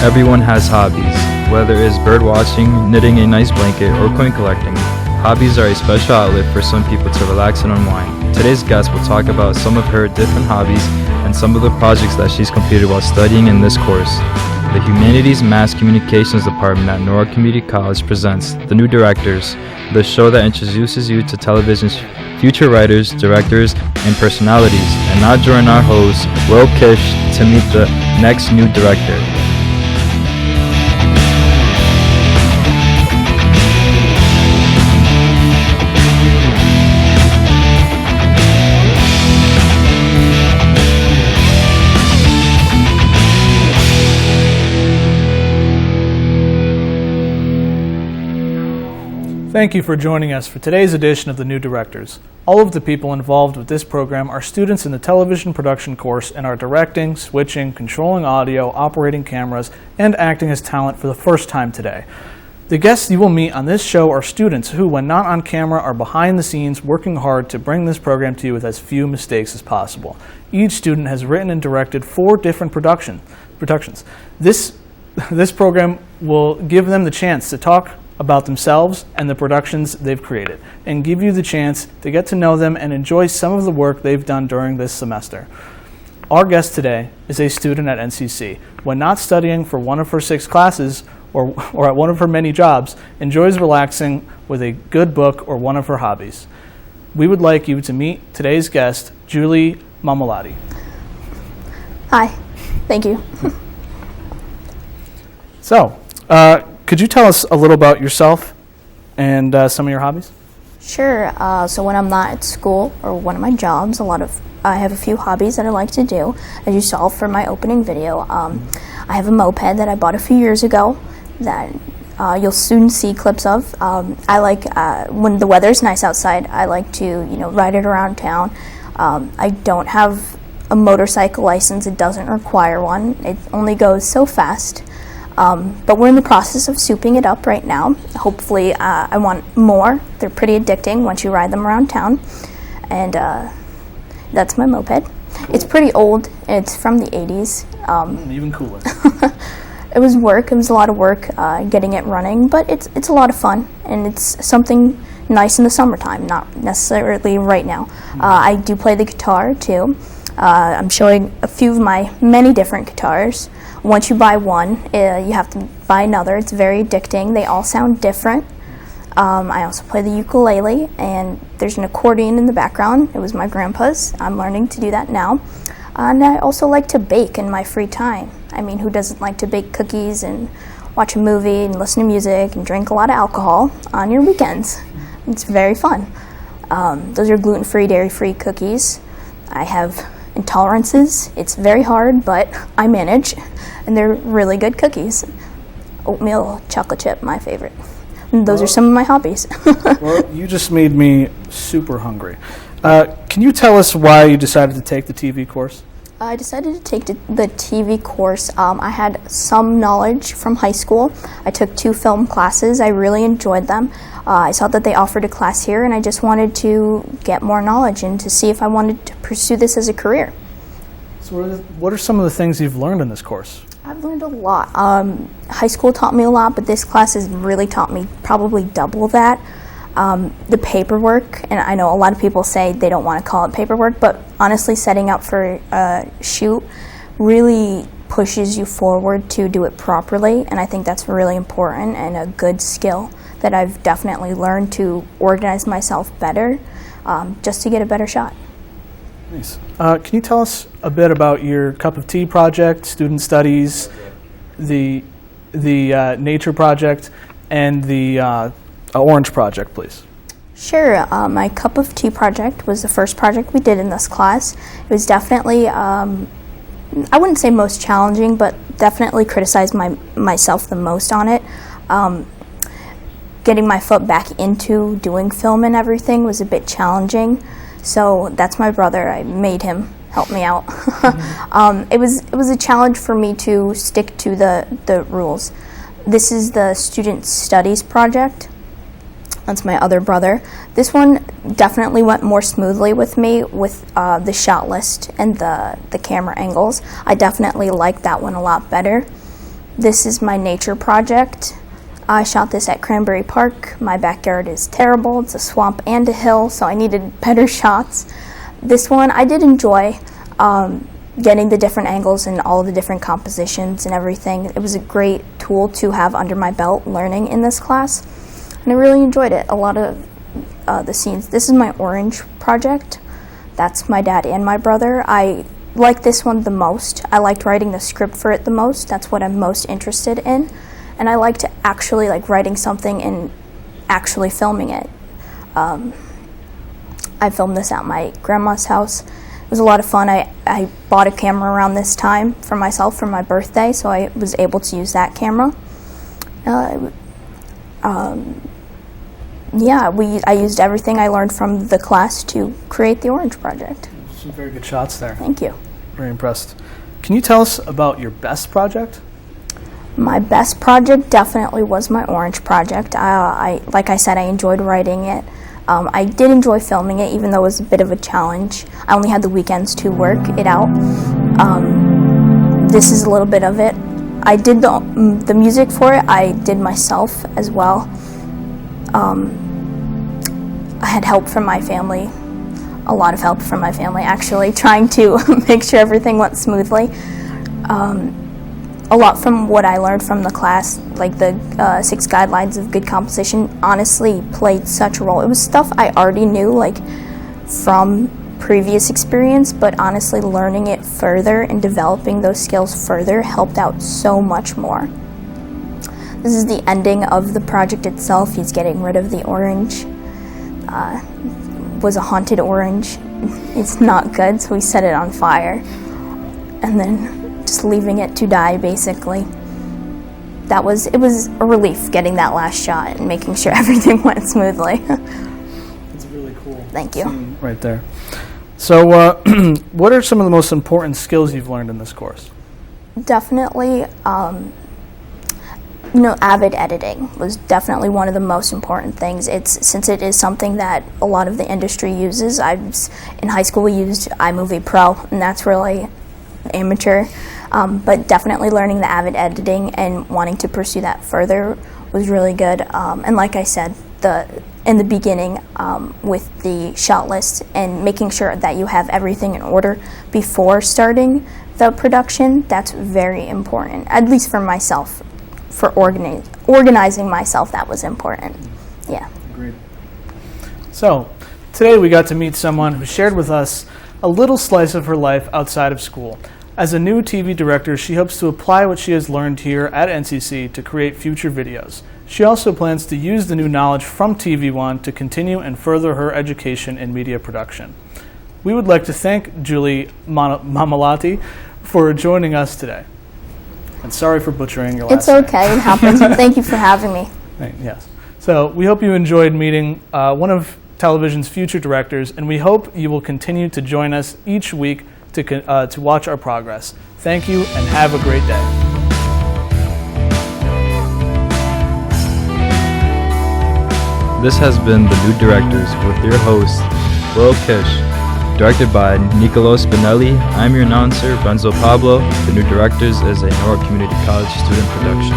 Everyone has hobbies. Whether it is bird watching, knitting a nice blanket, or coin collecting, hobbies are a special outlet for some people to relax and unwind. Today's guest will talk about some of her different hobbies and some of the projects that she's completed while studying in this course. The Humanities Mass Communications Department at Norwalk Community College presents The New Directors, the show that introduces you to television's future writers, directors, and personalities. And now join our host, Will Kish, to meet the next new director. Thank you for joining us for today's edition of The New Directors. All of the people involved with this program are students in the television production course and are directing, switching, controlling audio, operating cameras, and acting as talent for the first time today. The guests you will meet on this show are students who, when not on camera, are behind the scenes working hard to bring this program to you with as few mistakes as possible. Each student has written and directed 4 different productions. This program will give them the chance to talk about themselves and the productions they've created, and give you the chance to get to know them and enjoy some of the work they've done during this semester. Our guest today is a student at NCC. When not studying for one of her 6 classes or at one of her many jobs, enjoys relaxing with a good book or one of her hobbies. We would like you to meet today's guest, Julie Mammoliti. Hi, thank you. So, could you tell us a little about yourself and some of your hobbies? Sure. So when I'm not at school or one of my jobs, I have a few hobbies that I like to do. As you saw for my opening video, I have a moped that I bought a few years ago that you'll soon see clips of. I like when the weather's nice outside. I like to ride it around town. I don't have a motorcycle license. It doesn't require one. It only goes so fast. But we're in the process of souping it up right now. Hopefully, I want more. They're pretty addicting once you ride them around town. And that's my moped. Cool. It's pretty old. It's from the 80s. Even cooler. It was work. It was a lot of work getting it running, but it's a lot of fun. And it's something nice in the summertime, not necessarily right now. I do play the guitar, too. I'm showing a few of my many different guitars. Once you buy one, you have to buy another. It's very addicting. They all sound different. I also play the ukulele, and there's an accordion in the background. It was my grandpa's. I'm learning to do that now. And I also like to bake in my free time. I mean, who doesn't like to bake cookies and watch a movie and listen to music and drink a lot of alcohol on your weekends? It's very fun. Those are gluten-free, dairy-free cookies. I have intolerances. It's very hard, but I manage, and they're really good cookies. Oatmeal chocolate chip, my favorite. And those are some of my hobbies. Well, you just made me super hungry. Can you tell us why you decided to take the TV course? I decided to take the TV course. I had some knowledge from high school. I took 2 film classes. I really enjoyed them. I saw that they offered a class here, and I just wanted to get more knowledge and to see if I wanted to pursue this as a career. So what are some of the things you've learned in this course? I've learned a lot. High school taught me a lot, but this class has really taught me probably double that. The paperwork, and I know a lot of people say they don't want to call it paperwork, but honestly, setting up for a shoot really pushes you forward to do it properly, and I think that's really important and a good skill that I've definitely learned to organize myself better just to get a better shot. Nice. Can you tell us a bit about your Cup of Tea project, student studies, the nature project, and the orange project, please? Sure. My Cup of Tea project was the first project we did in this class. It was definitely, I wouldn't say most challenging, but definitely criticized myself the most on it. Getting my foot back into doing film and everything was a bit challenging. So that's my brother. I made him help me out. It was a challenge for me to stick to the rules. This is the student studies project. That's my other brother. This one definitely went more smoothly with me with the shot list and the camera angles. I definitely like that one a lot better. This is my nature project. I shot this at Cranberry Park. My backyard is terrible. It's a swamp and a hill, so I needed better shots. This one I did enjoy getting the different angles and all the different compositions and everything. It was a great tool to have under my belt learning in this class, and I really enjoyed it. A lot of the scenes. This is my orange project. That's my dad and my brother. I like this one the most. I liked writing the script for it the most. That's what I'm most interested in. And I like to actually like writing something and actually filming it. I filmed this at my grandma's house. It was a lot of fun. I bought a camera around this time for myself for my birthday, so I was able to use that camera. I used everything I learned from the class to create the orange project. Some very good shots there. Thank you. Very impressed. Can you tell us about your best project? My best project definitely was my orange project. Like I said, I enjoyed writing it. I did enjoy filming it, even though it was a bit of a challenge. I only had the weekends to work it out. This is a little bit of it. I did the music for it. I did myself as well. I had help from my family, a lot of help from my family actually, trying to make sure everything went smoothly. A lot from what I learned from the class, like the 6 guidelines of good composition, honestly played such a role. It was stuff I already knew, like from previous experience, but honestly learning it further and developing those skills further helped out so much more. This is the ending of the project itself. He's getting rid of the orange. Was a haunted orange. It's not good, so we set it on fire. And then just leaving it to die, basically. It was a relief getting that last shot and making sure everything went smoothly. It's really cool. Thank you. Right there. So what are some of the most important skills you've learned in this course? Definitely, avid editing was definitely one of the most important things. Since it is something that a lot of the industry uses. In high school we used iMovie Pro, and that's really amateur. But definitely learning the avid editing and wanting to pursue that further was really good. And like I said, in the beginning with the shot list and making sure that you have everything in order before starting the production, that's very important, at least for myself. For organizing myself, that was important. Yeah. Agreed. So, today we got to meet someone who shared with us a little slice of her life outside of school. As a new TV director, she hopes to apply what she has learned here at NCC to create future videos. She also plans to use the new knowledge from TV1 to continue and further her education in media production. We would like to thank Julie Mammoliti for joining us today. And sorry for butchering your last name. It's okay, it happens. Thank you for having me. Yes. So we hope you enjoyed meeting one of television's future directors, and we hope you will continue to join us each week to watch our progress. Thank you, and have a great day. This has been The New Directors with your host, Will Kish. Directed by Nicolo Spinelli, I'm your announcer, Benzo Pablo. The New Directors is a Newark Community College student production.